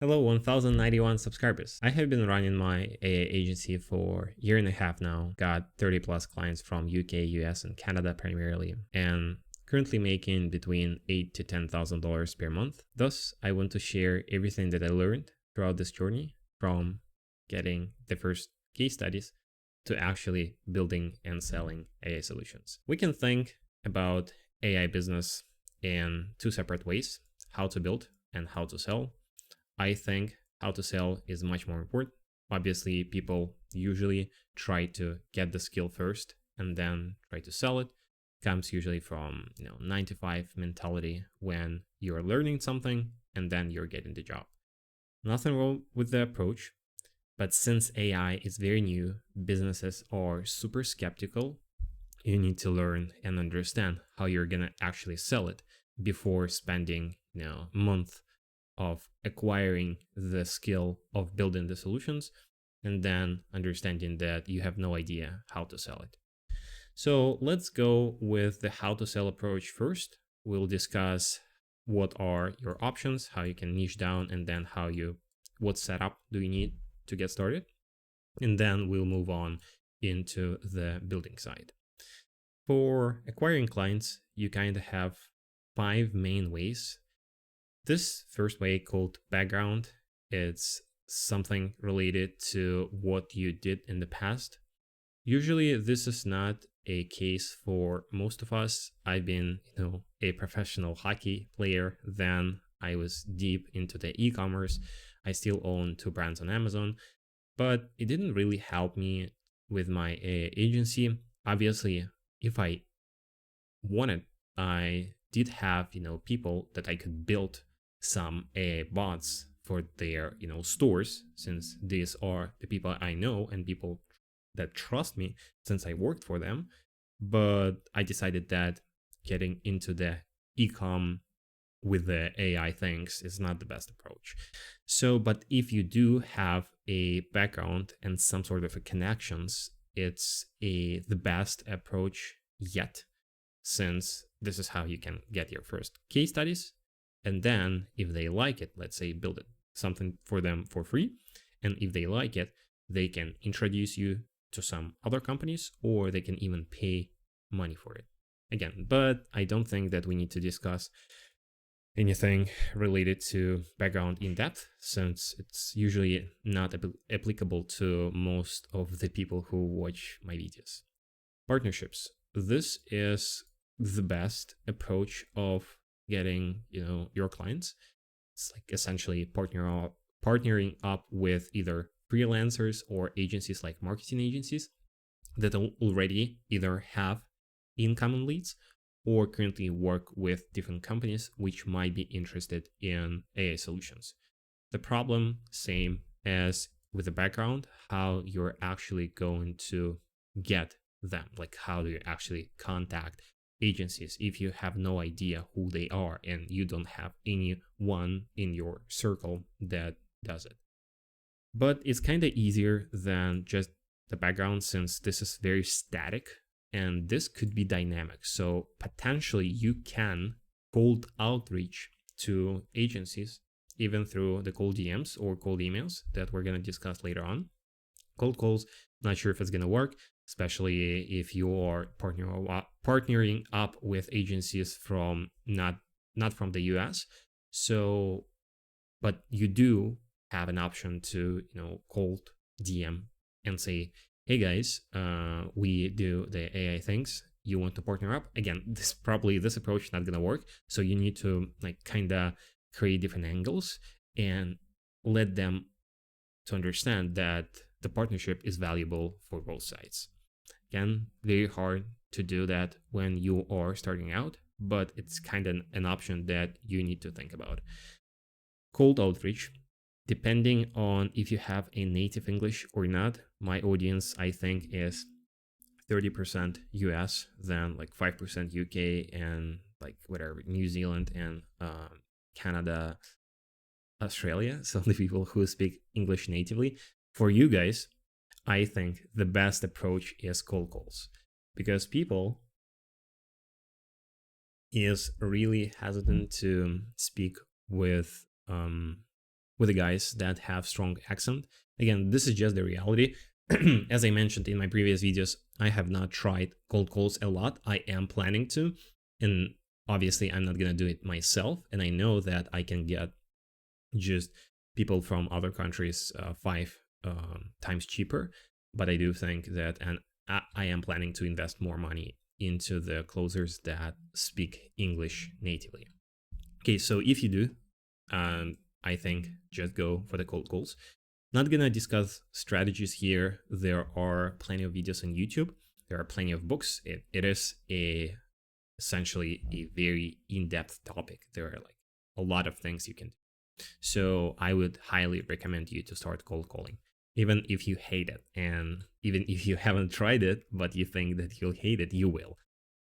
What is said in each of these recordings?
Hello, 1091 subscribers. I have been running my AA agency for a year and a half now, got 30 plus clients from UK, US, and Canada primarily, and currently making between $8,000 to $10,000 per month. Thus, I want to share everything that I learned throughout this journey, from getting the first case studies to actually building and selling AI solutions. We can think about AI business in two separate ways: how to build and how to sell. I think how to sell is much more important. Obviously, people usually try to get the skill first and then try to sell it. Comes usually from 9 to 5 mentality, when you're learning something and then you're getting the job. Nothing wrong with the approach, but since AI is very new, businesses are super skeptical. You need to learn and understand how you're gonna actually sell it before spending a month of acquiring the skill of building the solutions and then understanding that you have no idea how to sell it. So let's go with the how to sell approach first. We'll discuss what are your options, how you can niche down, and then what setup do you need to get started. And then we'll move on into the building side. For acquiring clients, you kind of have 5 main ways. This first way, called background, it's something related to what you did in the past. Usually this is not a case for most of us. I've been, a professional hockey player, then I was deep into the e-commerce. I still own 2 brands on Amazon, but it didn't really help me with my agency. Obviously, if I wanted, I did have, people that I could build some AI bots for their, stores, since these are the people I know and people that trust me since I worked for them. But I decided that getting into the e-com with the AI things is not the best approach. So, but if you do have a background and some sort of a connections, it's the best approach yet, since this is how you can get your first case studies. And then if they like it, let's say build it something for them for free. And if they like it, they can introduce you to some other companies, or they can even pay money for it. Again, but I don't think that we need to discuss anything related to background in depth, since it's usually not applicable to most of the people who watch my videos. Partnerships. This is the best approach of getting your clients. It's like essentially partnering up with either freelancers or agencies like marketing agencies that already either have incoming leads or currently work with different companies which might be interested in AI solutions. The problem, same as with the background, how you're actually going to get them. Like, how do you actually contact agencies if you have no idea who they are and you don't have anyone in your circle that does it? But it's kind of easier than just the background, since this is very static and this could be dynamic. So potentially you can cold outreach to agencies even through the cold DMs or cold emails that we're going to discuss later on. Cold calls, not sure if it's going to work, especially if you are partnering up with agencies from not from the US. So, but you do have an option to cold DM and say, hey guys, we do the AI things, you want to partner up? Again, this approach is not going to work, so you need to kind of create different angles and let them to understand that the partnership is valuable for both sides. Again, very hard to do that when you are starting out, but it's kind of an option that you need to think about. Cold outreach, depending on if you have a native English or not. My audience, I think, is 30% US, then like 5% UK, and like whatever, New Zealand and Canada, Australia. So the people who speak English natively. For you guys, I think the best approach is cold calls, because people is really hesitant to speak with with the guys that have strong accent. Again, this is just the reality. As I mentioned in my previous videos, I have not tried cold calls a lot. I am planning to, and obviously I'm not gonna do it myself. And I know that I can get just people from other countries 5 times cheaper. But I do think that, and I am planning to invest more money into the closers that speak English natively. Okay, so if you do, I think just go for the cold calls. Not gonna discuss strategies here. There are plenty of videos on YouTube. There are plenty of books. It is essentially a very in-depth topic. There are like a lot of things you can do. So I would highly recommend you to start cold calling, even if you hate it. And even if you haven't tried it, but you think that you'll hate it, you will.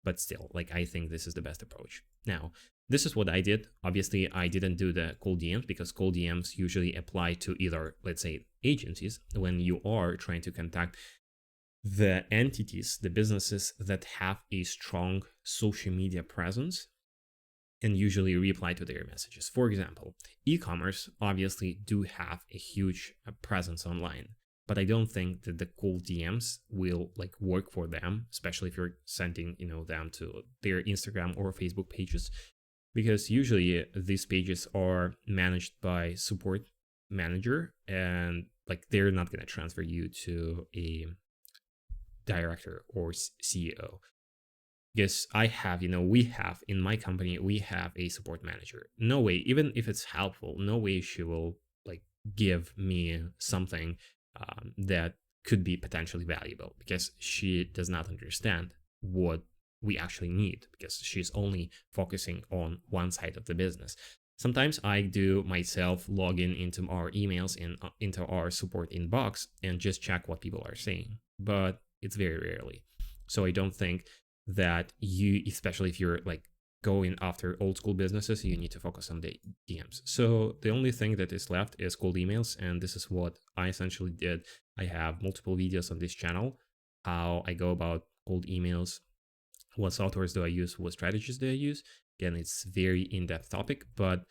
But still, like, I think this is the best approach. Now, this is what I did. Obviously, I didn't do the cold DMs because cold DMs usually apply to either, let's say, agencies when you are trying to contact the entities, the businesses that have a strong social media presence and usually reply to their messages. For example, e-commerce obviously do have a huge presence online, but I don't think that the cold DMs will like work for them, especially if you're sending, them to their Instagram or Facebook pages, because usually these pages are managed by support manager and like they're not going to transfer you to a director or CEO. Because we have in my company, we have a support manager. No way, even if it's helpful, no way she will like give me something that could be potentially valuable because she does not understand what we actually need because she's only focusing on one side of the business. Sometimes I do myself log in into our emails and into our support inbox and just check what people are saying, but it's very rarely. So I don't think that you, especially if you're like going after old school businesses, you need to focus on the DMs. So the only thing that is left is cold emails, and this is what I essentially did. I have multiple videos on this channel, how I go about cold emails, what softwares do I use, what strategies do I use. Again, it's very in-depth topic, but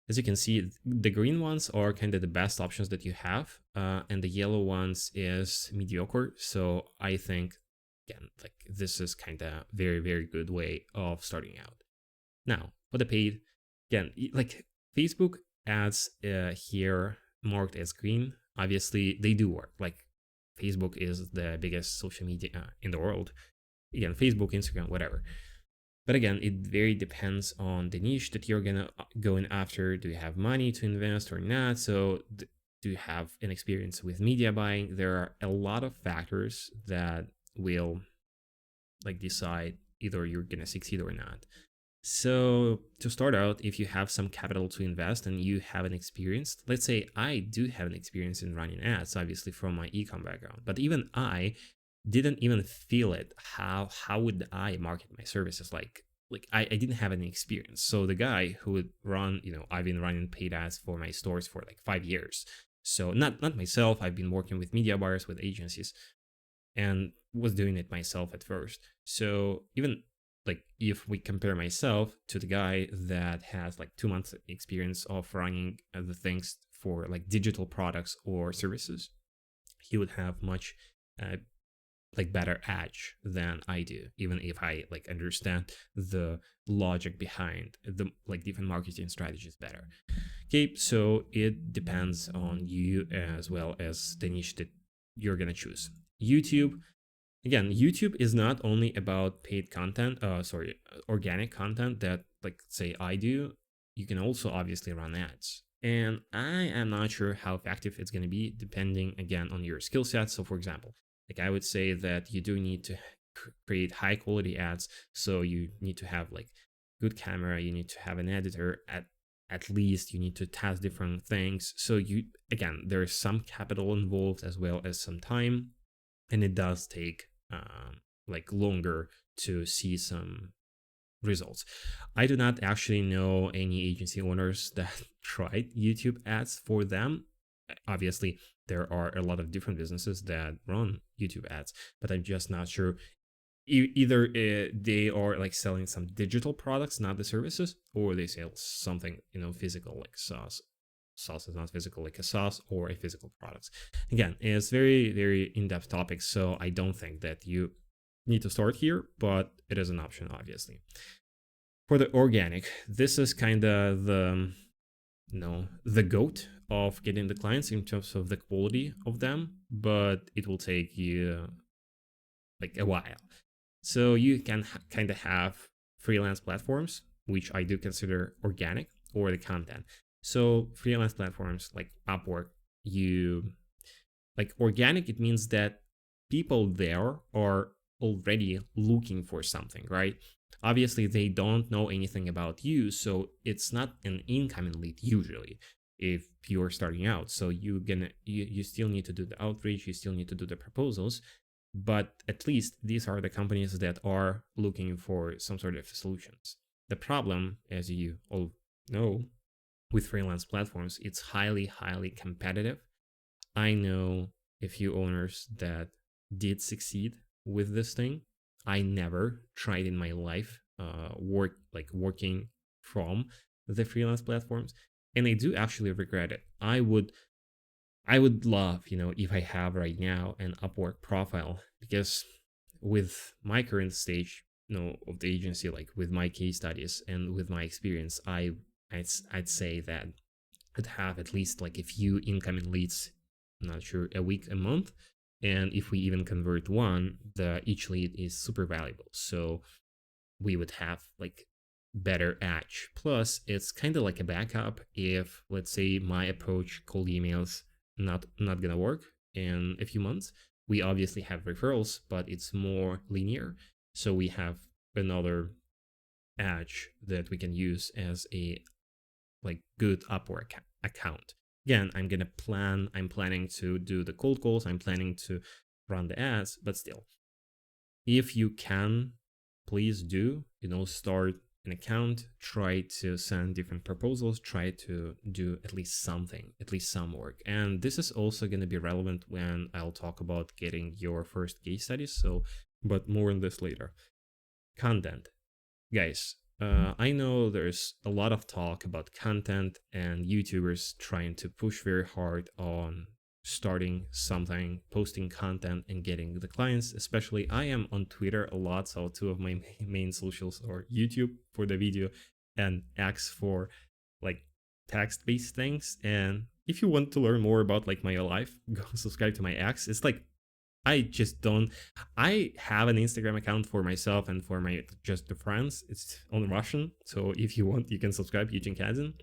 as you can see, the green ones are kind of the best options that you have, and the yellow ones is mediocre. So I think, again, like this is kind of very, very good way of starting out. Now, for the paid, again, like Facebook ads here marked as green, obviously they do work. Like Facebook is the biggest social media in the world. Again, Facebook, Instagram, whatever. But again, it very depends on the niche that you're gonna going after. Do you have money to invest or not? So do you have an experience with media buying? There are a lot of factors that will like decide either you're gonna succeed or not. So to start out, if you have some capital to invest and you have an experience, let's say I do have an experience in running ads, obviously from my ecom background, but even I didn't even feel it. How would I market my services? Like I didn't have any experience. So the guy who would run, I've been running paid ads for my stores for like 5 years. So not myself. I've been working with media buyers, with agencies, and was doing it myself at first. So even like if we compare myself to the guy that has like 2 months experience of running the things for like digital products or services, he would have much like better edge than I do, even if I like understand the logic behind the like different marketing strategies better. Okay, so it depends on you as well as the niche that you're gonna choose. YouTube, again, YouTube is not only about paid content, organic content that like say I do. You can also obviously run ads. And I am not sure how effective it's going to be depending again on your skill set. So for example, like I would say that you do need to create high quality ads. So you need to have like good camera, you need to have an editor, at least you need to test different things. So there is some capital involved as well as some time, and it does take like longer to see some results. I do not actually know any agency owners that tried YouTube ads for them. Obviously, there are a lot of different businesses that run YouTube ads, but I'm just not sure. Either they are like selling some digital products, not the services, or they sell something, physical like sauce. SaaS is not physical, like a SaaS or a physical product. Again, it's very, very in-depth topic, so I don't think that you need to start here, but it is an option, obviously. For the organic, this is kind of the goat of getting the clients in terms of the quality of them, but it will take you like a while. So you can kind of have freelance platforms, which I do consider organic, or the content. So freelance platforms like Upwork, you like organic, it means that people there are already looking for something, right? Obviously, they don't know anything about you, so it's not an incoming lead usually if you're starting out. So you still need to do the outreach, you still need to do the proposals, but at least these are the companies that are looking for some sort of solutions. The problem, as you all know, with freelance platforms, it's highly, highly competitive. I know a few owners that did succeed with this thing. I never tried in my life working from the freelance platforms, and I do actually regret it. I would love, if I have right now an Upwork profile, because with my current stage, of the agency, like with my case studies and with my experience, I'd say that I'd have at least like a few incoming leads, I'm not sure, a week, a month. And if we even convert one, each lead is super valuable. So we would have like better edge. Plus, it's kind of like a backup if, let's say, my approach, cold emails, not gonna work in a few months. We obviously have referrals, but it's more linear. So we have another edge that we can use as a like good Upwork account. Again, I'm planning to do the cold calls, I'm planning to run the ads, but still, if you can, please do, start an account, try to send different proposals, try to do at least something, at least some work. And this is also going to be relevant when I'll talk about getting your first case studies. So, but more on this later. Content. Guys, I know there's a lot of talk about content and YouTubers trying to push very hard on starting something, posting content, and getting the clients. Especially, I am on Twitter a lot, so two of my main socials are YouTube for the video and X for like text-based things. And if you want to learn more about like my life, go subscribe to my X. It's like I just don't. I have an Instagram account for myself and for my just the friends. It's on Russian, so if you want, you can subscribe Eugene Kazin.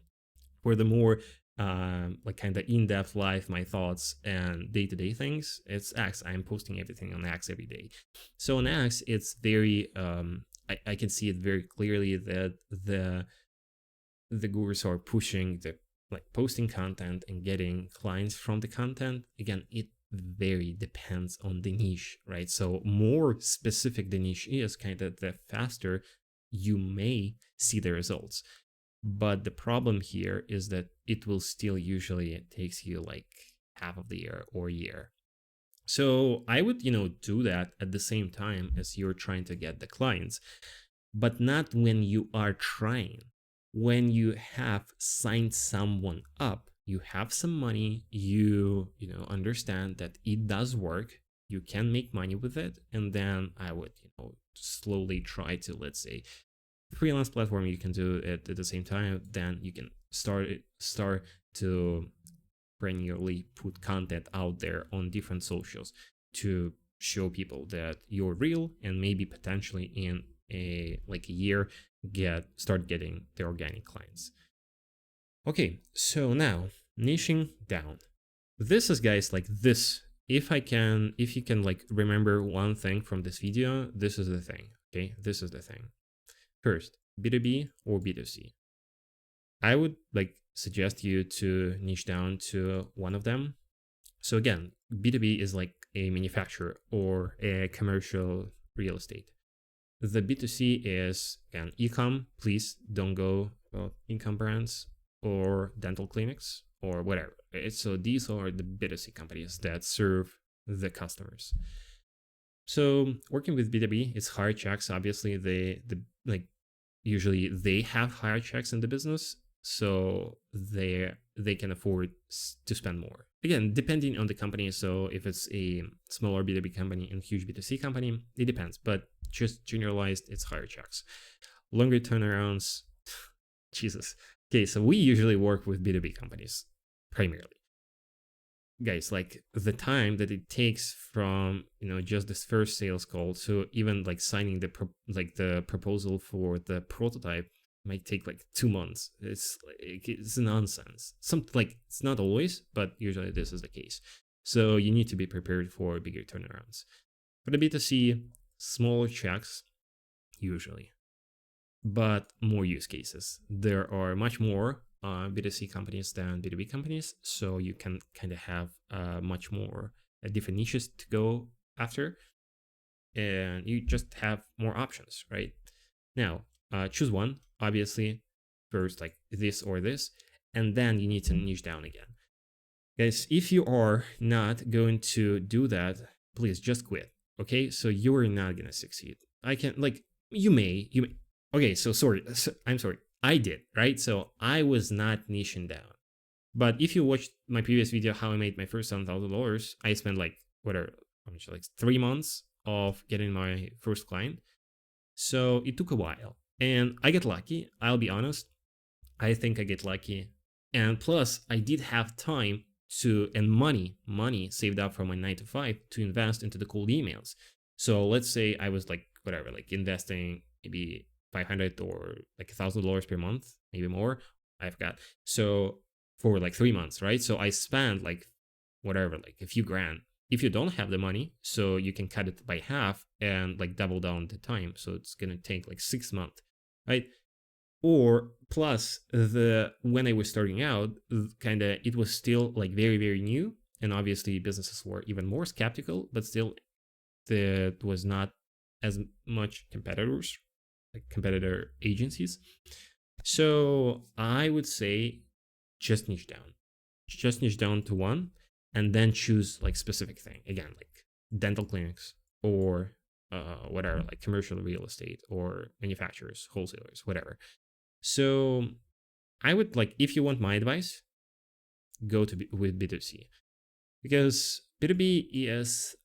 For the more like kind of in-depth life, my thoughts and day-to-day things, it's X. I'm posting everything on X every day. So on X, it's very. I can see it very clearly that the gurus are pushing the like posting content and getting clients from the content. Again, it very depends on the niche, right? So more specific the niche is, kind of the faster you may see the results. But the problem here is that it will still usually takes you like half of the year or year. So I would, do that at the same time as you're trying to get the clients, but not when you are trying. When you have signed someone up, you have some money, you understand that it does work, you can make money with it, and then I would, slowly try to, let's say, freelance platform, you can do it at the same time. Then you can start to perennially put content out there on different socials to show people that you're real, and maybe potentially in a year start getting the organic clients. Okay, so now niching down. This is, guys, like this. If you can like remember one thing from this video, this is the thing. Okay, this is the thing. First, B2B or B2C. I would like suggest you to niche down to one of them. So again, B2B is like a manufacturer or a commercial real estate. The B2C is, again, e-com. Please don't go about e-com brands or dental clinics or whatever. So these are the B2C companies that serve the customers. So working with B2B, it's higher checks. Obviously, usually they have higher checks in the business. so they can afford to spend more. Again, depending on the company. So if it's a smaller B2B company and huge B2C company, it depends. But just generalized, it's higher checks. Longer turnarounds, Jesus. Okay, so we usually work with B2B companies primarily. Guys, like the time that it takes from just this first sales call to even like signing the proposal for the prototype might take like 2 months. It's nonsense. It's not always, but usually this is the case. So you need to be prepared for bigger turnarounds. For the B2C, smaller checks usually, but more use cases. There are much more B2C companies than B2B companies, so you can kind of have much more different niches to go after, and you just have more options, right? Now, choose one, obviously, first, like this or this, and then you need to niche down again. Guys, if you are not going to do that, please just quit, okay? So you're not gonna succeed. You may. Okay, so sorry, I'm sorry. I did, right? So I was not niching down. But if you watched my previous video, how I made my first $7,000, I spent like 3 months of getting my first client. So it took a while, and I get lucky. I'll be honest. I think I get lucky, and plus I did have time and money saved up from my 9 to 5 to invest into the cold emails. So let's say I was like investing maybe 500 or like $1,000 per month, maybe more. I've got so for like 3 months, right? So I spent like a few grand. If you don't have the money, so you can cut it by half and like double down the time. So it's gonna take like 6 months, right? Or plus when I was starting out, it was still like very, very new. And obviously businesses were even more skeptical, but still there was not as much competitor agencies. So I would say just niche down to one, and then choose like specific thing. Again, like dental clinics or whatever, like commercial real estate or manufacturers, wholesalers, whatever. So I would if you want my advice, go with B2C, because B2B is,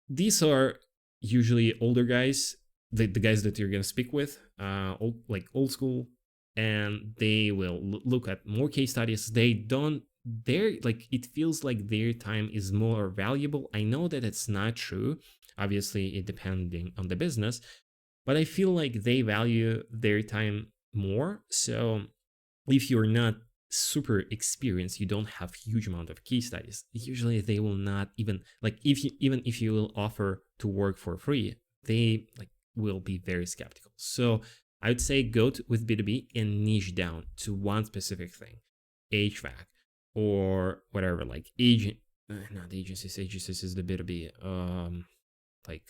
these are usually older guys, the guys that you're gonna speak with, old school, and they will look at more case studies. It feels like their time is more valuable. I know that it's not true. Obviously, it depending on the business, but I feel like they value their time more. So if you're not super experienced, you don't have huge amount of case studies, usually they will not even if you will offer to work for free, they will be very skeptical. So I would say with B2B and niche down to one specific thing, HVAC or whatever, like not agencies is the B2B, like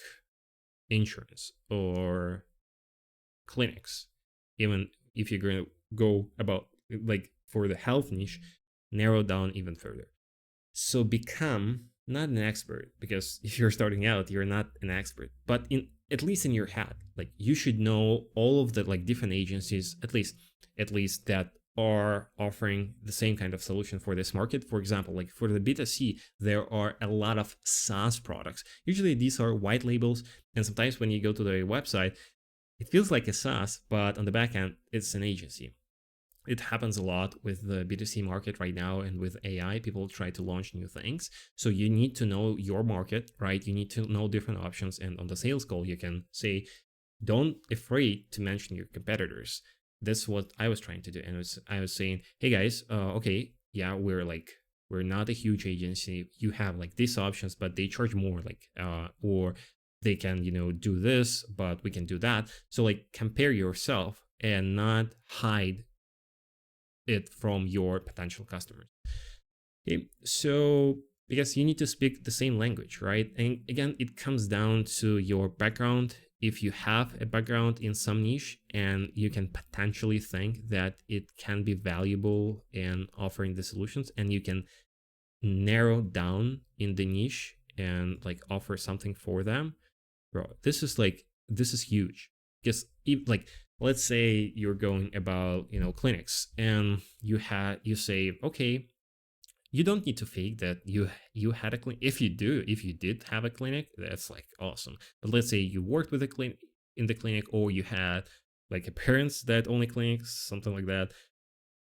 insurance or clinics. Even if you're going to go about for the health niche, narrow down even further. So become not an expert, because if you're starting out, you're not an expert, but at least in your head, you should know all of the different agencies, at least that are offering the same kind of solution for this market. For example, for the B2C, there are a lot of SaaS products. Usually these are white labels, and sometimes when you go to their website, it feels like a SaaS, but on the back end, it's an agency. It happens a lot with the B2C market right now, and with AI, people try to launch new things. So you need to know your market, right? You need to know different options. And on the sales call, you can say, don't afraid to mention your competitors. That's what I was trying to do. And I was saying, hey guys, okay, yeah, we're not a huge agency. You have these options, but they charge more, or they can, do this, but we can do that. So compare yourself and not hide it from your potential customers. Okay, so because you need to speak the same language, right? And again, it comes down to your background. If you have a background in some niche and you can potentially think that it can be valuable in offering the solutions, and you can narrow down in the niche and offer something for them, bro, this is huge. Because let's say you're going about, clinics, and you say, okay, you don't need to fake that you had a clinic. If you did have a clinic, that's like awesome. But let's say you worked with a clinic in the clinic, or you had like a parents that own a clinic, something like that.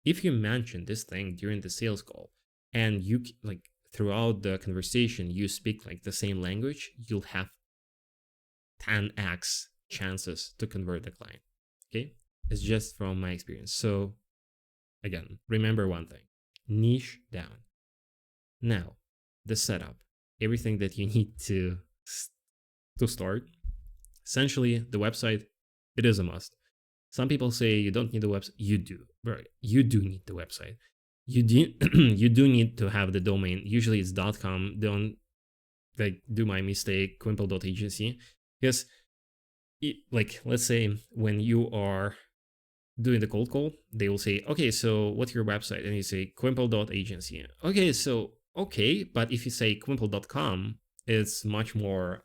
If you mention this thing during the sales call, and you like throughout the conversation you speak like the same language, you'll have 10x chances to convert the client. Okay, it's just from my experience. So again, remember one thing: niche down. Now, the setup, everything that you need to start. Essentially, the website, it is a must. Some people say you don't need the website. You do, right? You do need the website. You do you do need to have the domain. Usually it's .com. Don't like do my mistake, quimple.agency, because like let's say when you are doing the cold call, they will say, okay, so what's your website? And you say quimple.agency. Okay, so okay, but if you say quimple.com, it's much more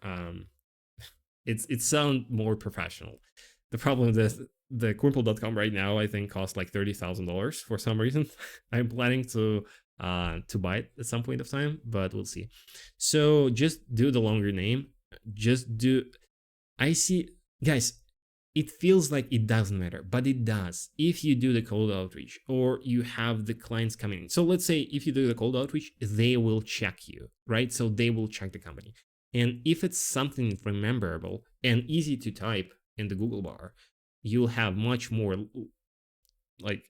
it sounds more professional. The problem is the quimple.com right now I think costs like $30,000 for some reason. I'm planning to buy it at some point of time, but we'll see. So just do the longer name. Just do I see, guys, it feels like it doesn't matter, but it does. If you do the cold outreach or you have the clients coming in. So let's say if you do the cold outreach, they will check you, right? So they will check the company. And if it's something rememberable and easy to type in the Google bar, you'll have much more like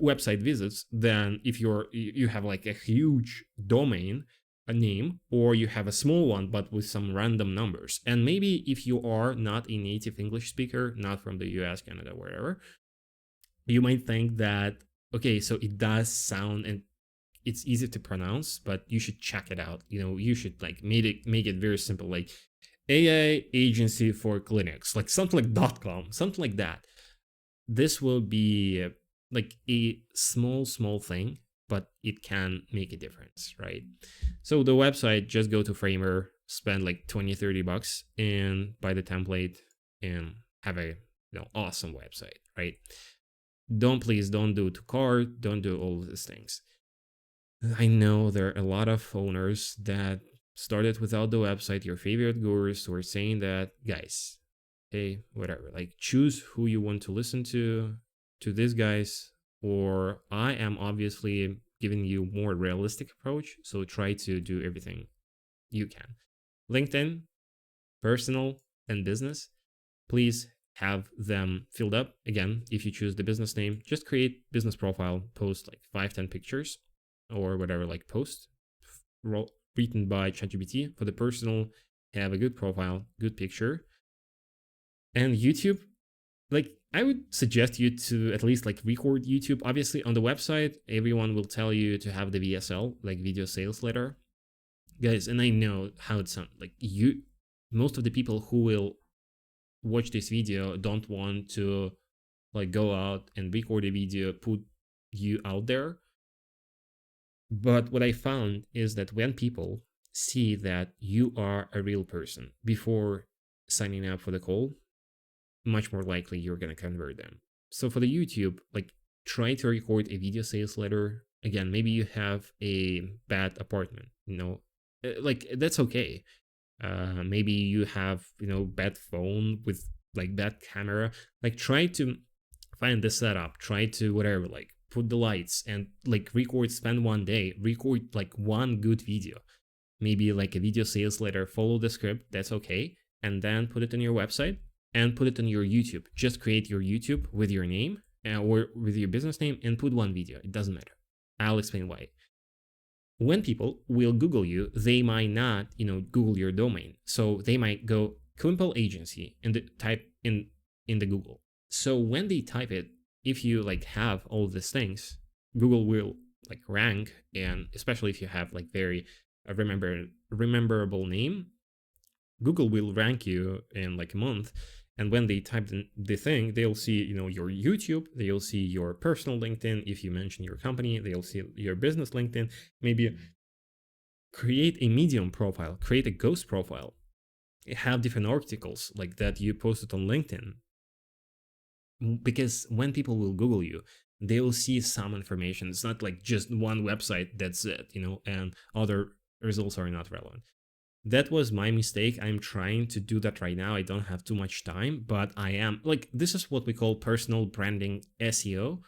website visits than if you have like a huge domain a name, or you have a small one but with some random numbers. And maybe if you are not a native English speaker, not from the US, Canada, wherever, you might think that okay, so it does sound and it's easy to pronounce, but you should check it out. You should like make it very simple, like AI agency for clinics, like something like .com, something like that. This will be like a small thing, but it can make a difference, right? So the website, just go to Framer, spend like 20-30 bucks and buy the template and have a awesome website, right? Don't do to cart, don't do all of these things. I know there are a lot of owners that started without the website. Your favorite gurus were saying that, guys, hey, whatever, like choose who you want to listen to these guys, or I am obviously giving you more realistic approach, so try to do everything you can. LinkedIn, personal and business, please have them filled up. Again, if you choose the business name, just create business profile, post like 5-10 pictures or whatever, like post written by ChatGPT. For the personal, have a good profile, good picture. And YouTube, like I would suggest you to at least like record YouTube. Obviously on the website, everyone will tell you to have the VSL, like video sales letter. Guys, and I know how it sounds. Like most of the people who will watch this video don't want to like go out and record a video, put you out there. But what I found is that when people see that you are a real person before signing up for the call, much more likely you're going to convert them. So for the YouTube, like try to record a video sales letter. Again, maybe you have a bad apartment, like that's okay. Maybe you have, bad phone with like bad camera. Like try to find the setup, try to whatever, like put the lights and like record, spend one day, record like one good video. Maybe like a video sales letter, follow the script, that's okay. And then put it on your website and put it on your YouTube. Just create your YouTube with your name or with your business name and put one video. It doesn't matter. I'll explain why. When people will Google you, they might not, Google your domain. So they might go Quimple Agency and type in the Google. So when they type it, if you like have all these things, Google will like rank, and especially if you have like very rememberable name, Google will rank you in like a month. And when they type the thing, they'll see, your YouTube, they'll see your personal LinkedIn. If you mention your company, they'll see your business LinkedIn. Maybe create a Medium profile, create a Ghost profile, have different articles like that you posted on LinkedIn. because when people will Google you, they will see some information. It's not like just one website, that's it, and other results are not relevant. That was my mistake. I'm trying to do that right now. I don't have too much time, but I am like, this is what we call personal branding SEO.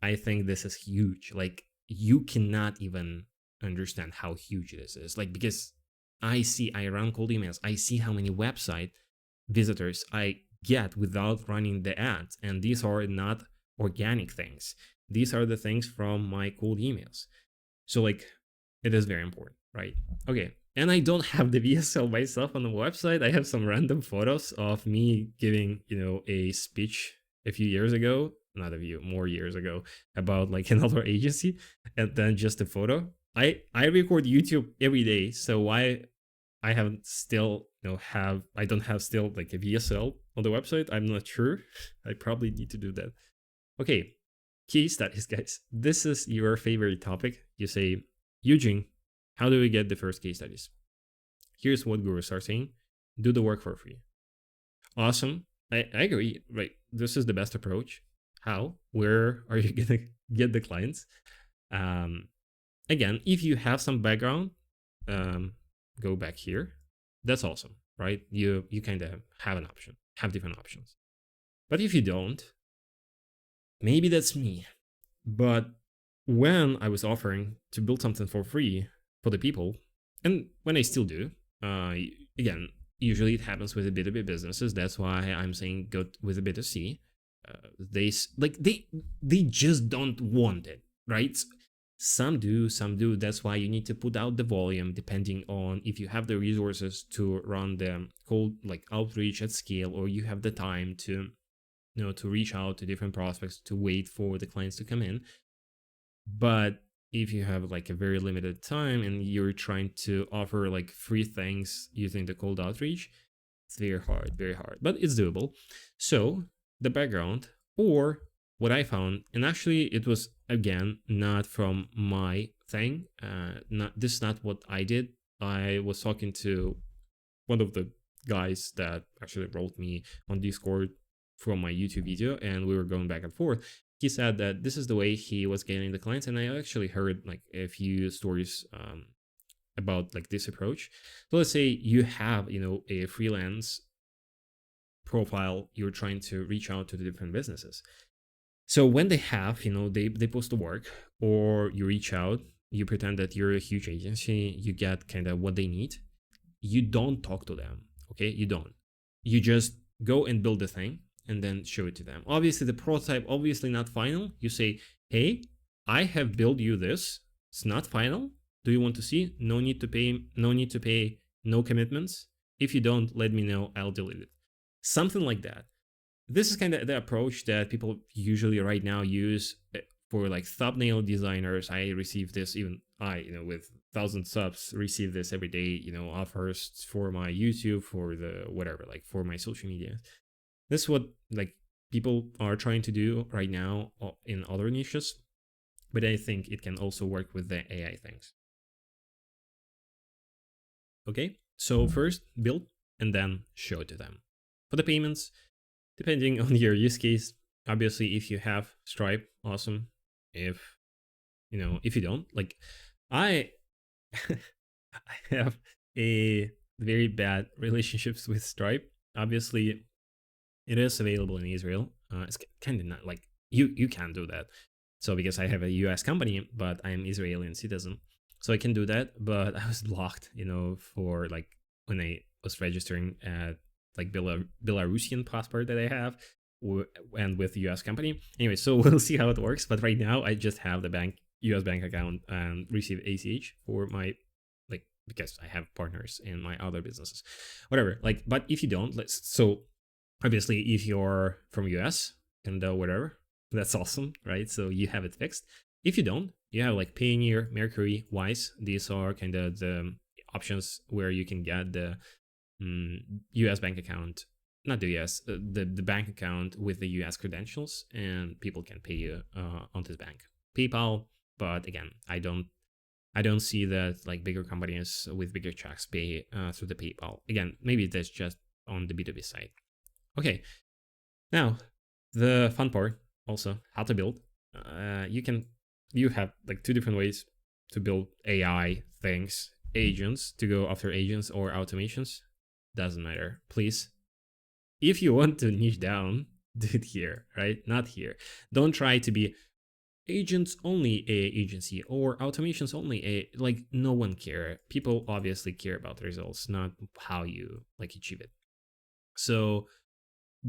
I think this is huge. Like, you cannot even understand how huge this is. Like, because I run cold emails, I see how many website visitors I get without running the ads. And these are not organic things. These are the things from my cold emails. So, like, it is very important, right? Okay. And I don't have the VSL myself on the website. I have some random photos of me giving, a speech a few years ago, not a few, more years ago, about like another agency, and then just a photo. I record YouTube every day, so I haven't still, I don't have still like a VSL on the website. I'm not sure. I probably need to do that. Okay, case studies, guys. This is your favorite topic. You say, Eugene, how do we get the first case studies? Here's what gurus are saying: do the work for free. Awesome. I agree. Right. This is the best approach. How? Where are you gonna get the clients? Um, Again, if you have some background, go back here. That's awesome, right? You kind of have an option, have different options. But if you don't, maybe that's me. But when I was offering to build something for free for the people, and when I still do, again, usually it happens with the B2B businesses. That's why I'm saying go with the B2C. They just don't want it, right? Some do, some do. That's why you need to put out the volume depending on if you have the resources to run the cold like outreach at scale, or you have the time to to reach out to different prospects to wait for the clients to come in. But if you have like a very limited time and you're trying to offer like free things using the cold outreach, it's very hard, but it's doable. So the background, or what I found, and actually it was again not from my thing. Not this is not what I did. I was talking to one of the guys that actually wrote me on Discord from my YouTube video, and we were going back and forth. He said that this is the way he was getting the clients, and I actually heard like a few stories about like this approach. So let's say you have a freelance profile, you're trying to reach out to the different businesses. So when they have they post the work, or you reach out, you pretend that you're a huge agency, you get kind of what they need. You don't talk to them, okay? You don't. You just go and build the thing and then show it to them. Obviously, the prototype, obviously not final. You say, hey, I have built you this. It's not final. Do you want to see? No need to pay. No need to pay. No commitments. If you don't, let me know. I'll delete it. Something like that. This is kind of the approach that people usually right now use for like thumbnail designers. I receive this, even I, with 1,000 subs, receive this every day, offers for my YouTube, for the whatever, like for my social media. This is what like people are trying to do right now in other niches, but I think it can also work with the AI things. Okay, so first build and then show it to them. For the payments, depending on your use case, obviously if you have Stripe, awesome. If if you don't, like I I have a very bad relationships with Stripe. Obviously it is available in Israel. It's kind of not like you can do that. So because I have a US company, but I am Israeli citizen, so I can do that. But I was blocked, for like when I was registering at like Belarusian passport that I have, and with US company. Anyway, so we'll see how it works. But right now, I just have the US bank account and receive ACH for my like, because I have partners in my other businesses, whatever. Like, but if you don't, so obviously if you're from US, Canada, whatever, that's awesome, right? So you have it fixed. If you don't, you have like Payoneer, Mercury, Wise. These are kind of the options where you can get the US bank account, not the US, the bank account with the US credentials, and people can pay you on this bank. PayPal, but again, I don't see that like bigger companies with bigger checks pay through the PayPal. Again, maybe that's just on the B2B side. Okay, now The fun part also, how to build. You have like two different ways to build AI things, agents, to go after agents or automations. Doesn't matter. Please, if you want to niche down, do it here, right? Not here. Don't try to be agents only a agency or automations only a, like, no one care. People obviously care about the results, not how you like achieve it. So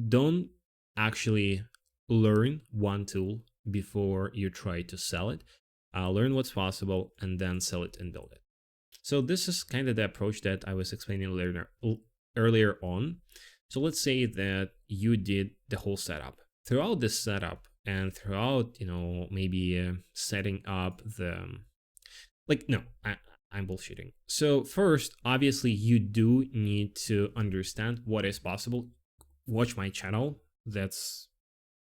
don't actually learn one tool before you try to sell it. Learn what's possible and then sell it and build it. So this is kind of the approach that I was explaining earlier on. So let's say that you did the whole setup. Throughout this setup and throughout, maybe setting up the, like, no, I'm bullshitting. So first, obviously, you do need to understand what is possible. Watch my channel.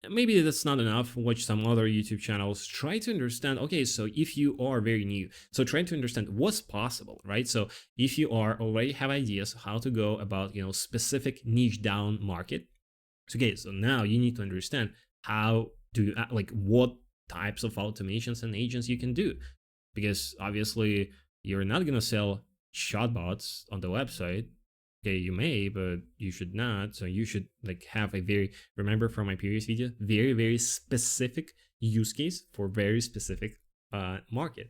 Maybe that's not enough. Watch some other YouTube channels. Try to understand, okay, so if you are very new, so try to understand what's possible, right? So if you are already have ideas how to go about, specific niche down market. Okay, so now you need to understand how to, like, what types of automations and agents you can do. Because obviously you're not going to sell chatbots on the website. Okay, you may, but you should not. So you should like have a very, remember from my previous video, very, very specific use case for very specific market.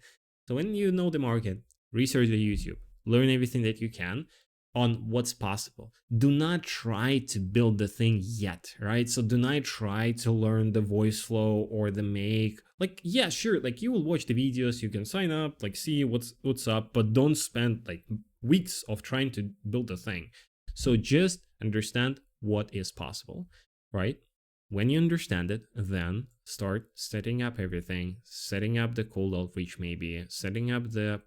So when you know the market, research the YouTube, learn everything that you can on what's possible. Do not try to build the thing yet, right? So do not try to learn the voice flow or the make. Like, yeah, sure, like you will watch the videos, you can sign up, like see what's up, but don't spend like weeks of trying to build a thing. So just understand what is possible, right? When you understand it, then start setting up everything, setting up the cold outreach, maybe setting up the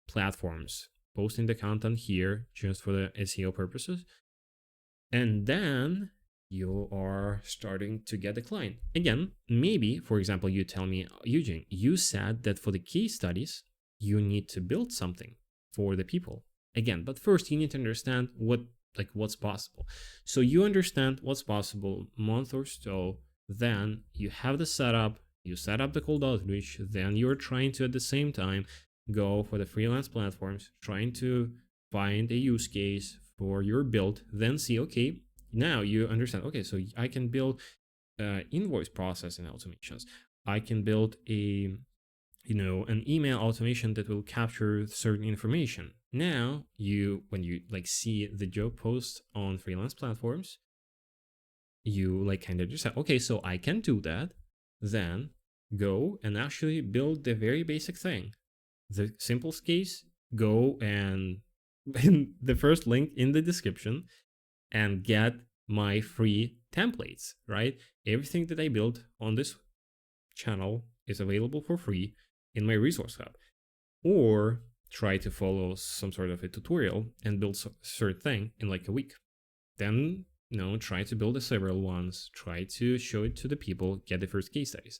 platforms, posting the content here just for the SEO purposes. And then you are starting to get a client. Again, maybe, for example, you tell me, Eugene, you said that for the case studies, you need to build something for the people. Again, but first you need to understand what's possible. So you understand what's possible month or so, then you have the setup, you set up the cold outreach, then you're trying to at the same time go for the freelance platforms, trying to find a use case for your build, then see, okay, now you understand, okay, so I can build invoice processing automations. I can build an email automation that will capture certain information. Now when you like see the job post on freelance platforms, you like kind of just say, okay, so I can do that. Then go and actually build the very basic thing. The simplest case, go and in the first link in the description and get my free templates, right? Everything that I built on this channel is available for free in my resource hub. Or try to follow some sort of a tutorial and build a certain thing in like a week. Then, try to build several ones, try to show it to the people, get the first case studies.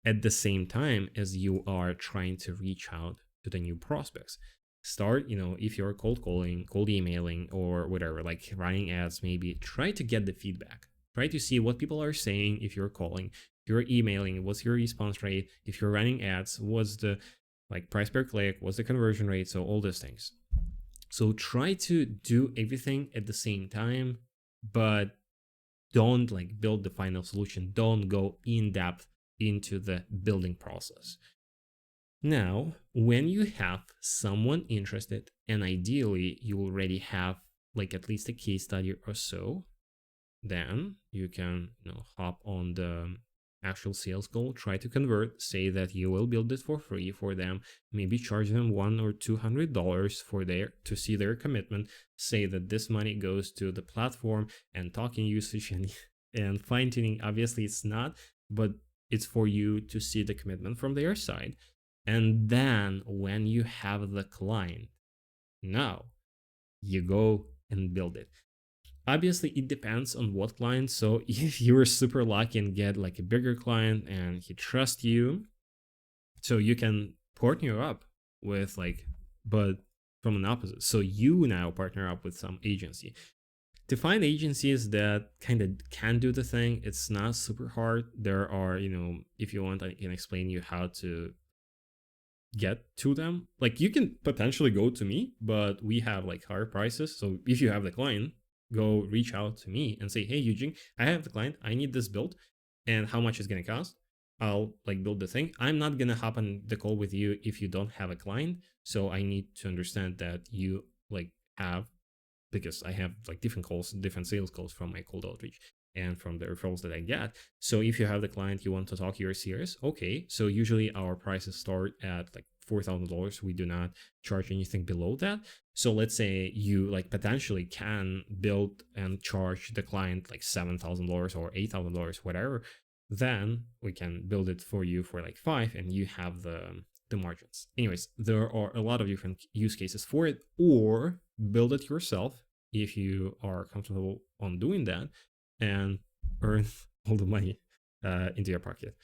At the same time as you are trying to reach out to the new prospects. Start, if you're cold calling, cold emailing, or whatever, like running ads, maybe try to get the feedback. Try to see what people are saying if you're calling, if you're emailing, what's your response rate, if you're running ads, what's the like price per click, what's the conversion rate, so all those things. So try to do everything at the same time, but don't like build the final solution. Don't go in depth into the building process. Now, when you have someone interested, and ideally you already have like at least a case study or so, then you can hop on the actual sales goal, try to convert, say that you will build it for free for them, maybe charge them $100 or $200 for to see their commitment, say that this money goes to the platform and talking usage and fine tuning. Obviously it's not, but it's for you to see the commitment from their side. And then when you have the client, now you go and build it. Obviously, it depends on what client. So if you're super lucky and get like a bigger client and he trusts you, so you can partner up with but from an opposite. So you now partner up with some agency. To find agencies that kind of can do the thing, it's not super hard. There are, if you want, I can explain you how to get to them. Like you can potentially go to me, but we have like higher prices. So if you have the client, go reach out to me and say, hey Eugene, I have the client, I need this build, and how much it's gonna cost. I'll like build the thing. I'm not gonna hop on the call with you if you don't have a client. So I need to understand that you like have, because I have like different calls, different sales calls from my cold outreach and from the referrals that I get. So if you have the client you want to talk, you're serious, okay. So usually our prices start at like $4,000. We do not charge anything below that. So let's say you like potentially can build and charge the client like $7,000 or $8,000, whatever. Then we can build it for you for like five, and you have the margins. Anyways, there are a lot of different use cases for it, or build it yourself if you are comfortable on doing that, and earn all the money into your pocket.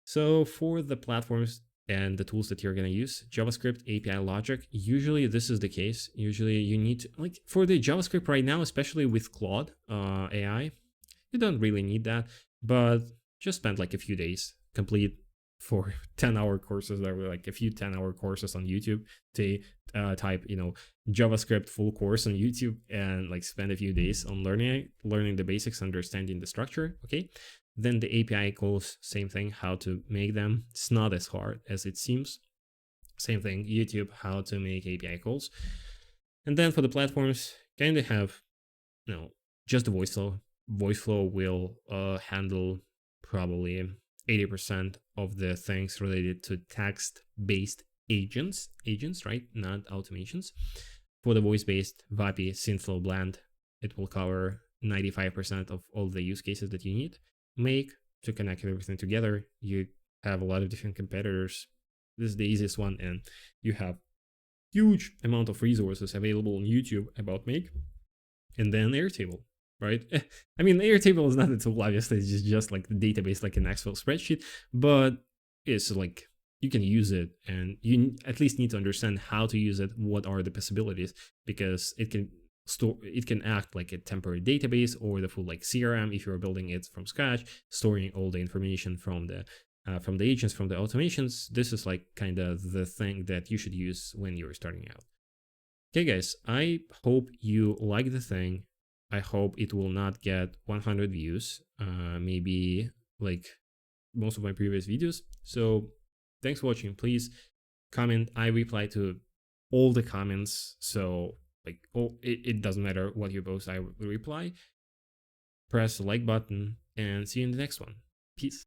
So for the platforms and the tools that you're going to use, JavaScript, API logic, usually this is the case. Usually you need to, like for the JavaScript right now, especially with Claude AI, you don't really need that, but just spend like a few days, complete for 10-hour courses. There were like a few 10-hour courses on YouTube. They type, JavaScript full course on YouTube, and like spend a few days on learning the basics, understanding the structure. Okay. Then the API calls, same thing, how to make them. It's not as hard as it seems. Same thing, YouTube, how to make API calls. And then for the platforms, kind of have, just the voice flow. Voice flow will handle probably 80% of the things related to text-based agents, right? Not automations. For the voice-based VAPI SynthFlow blend, it will cover 95% of all the use cases that you need. Make to connect everything together. You have a lot of different competitors. This is the easiest one, and you have huge amount of resources available on YouTube about Make. And then Airtable, right? I mean, Airtable is not a tool, obviously. It's just like the database, like an Excel spreadsheet, but it's like you can use it, and you at least need to understand how to use it. What are the possibilities? Because it can act like a temporary database or the full like CRM if you're building it from scratch, storing all the information from the agents, from the automations. This is like kind of the thing that you should use when you're starting out. Okay, guys, I hope you like the thing. I hope it will not get 100 views, maybe like most of my previous videos. So thanks for watching. Please comment. I reply to all the comments. So like, it doesn't matter what you post, I will reply. Press the like button, and see you in the next one. Peace.